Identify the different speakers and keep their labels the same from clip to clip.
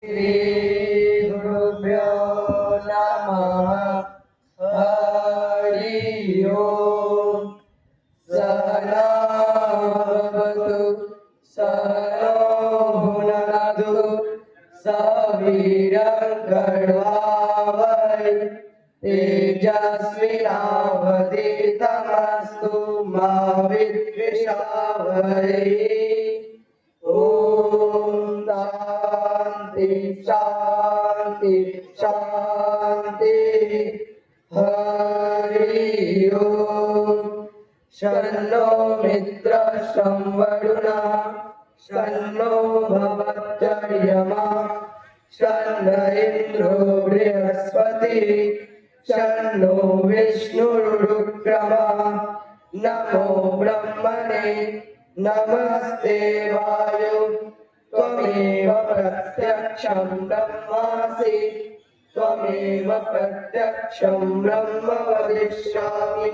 Speaker 1: श्रीगुरुभ्यो नमः। हरि ओम्। सहना भवतु सहनो भुनक्तु सवीर्यं कर्वावहै तेजस्विनावधीतमस्तु मा विद्विषावहै। ओम शांति शांति शांति। हरि ओम। शन्नो मित्रः शं वरुणः शन्नो भवत्यर्यमा शन्न इन्द्रो बृहस्पतिः शन्नो विष्णुरुक्रमः। नमो ब्रह्मणे नमस्ते वायु त्वमेव प्रत्यक्षं ब्रह्मासि त्वमेव प्रत्यक्षं ब्रह्म वदिष्यामि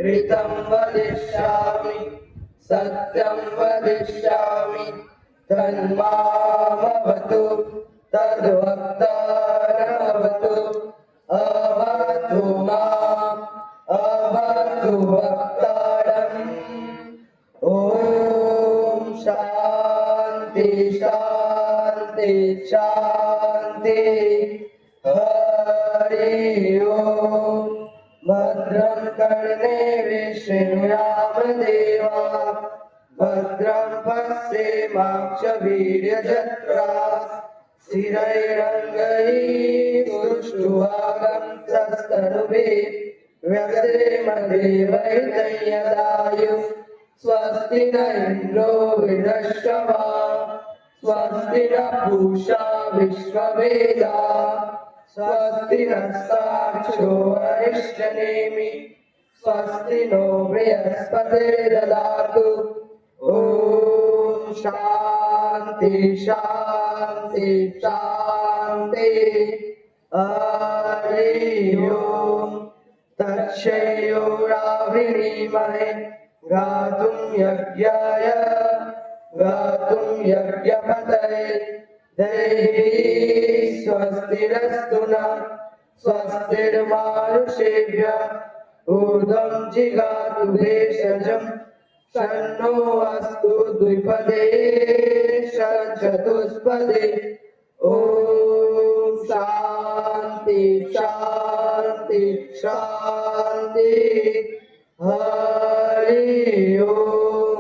Speaker 1: ऋतं वदिष्यामि सत्यं वदिष्यामि तन्मामवतु तद्वक्तारमवतु अवतु माम् अवतु वक्तारम्। ओम शांति शांति शांति। हरि ओम। भद्रं कर्णेभिः शृणुयामदेवाः भद्रं पश्येमाक्षभिर्यजत्राः स्थिरैरङ्गैः सुष्ठुवागं व्यसेम देवैर्यदायुः। स्वस्ति न इंद्रो वृहस्पतिः स्वस्ति न पूषा विश्ववेदाः स्वस्ति नस्तार्क्ष्यो अरिष्टनेमिः स्वस्ति नो बृहस्पतिर्दधातु। ओम शांति शांति शांति। हरि ओम। तच्छयोरावृणीमहे गातुं यज्ञपतये देवी स्वस्तिरस्तु नः स्वस्तिर्मानुषेभ्यः ऊर्ध्वं जिगातु भेषजं शन्नो अस्तु द्विपदे चतुष्पदे। ॐ शान्ति शान्ति शान्ति।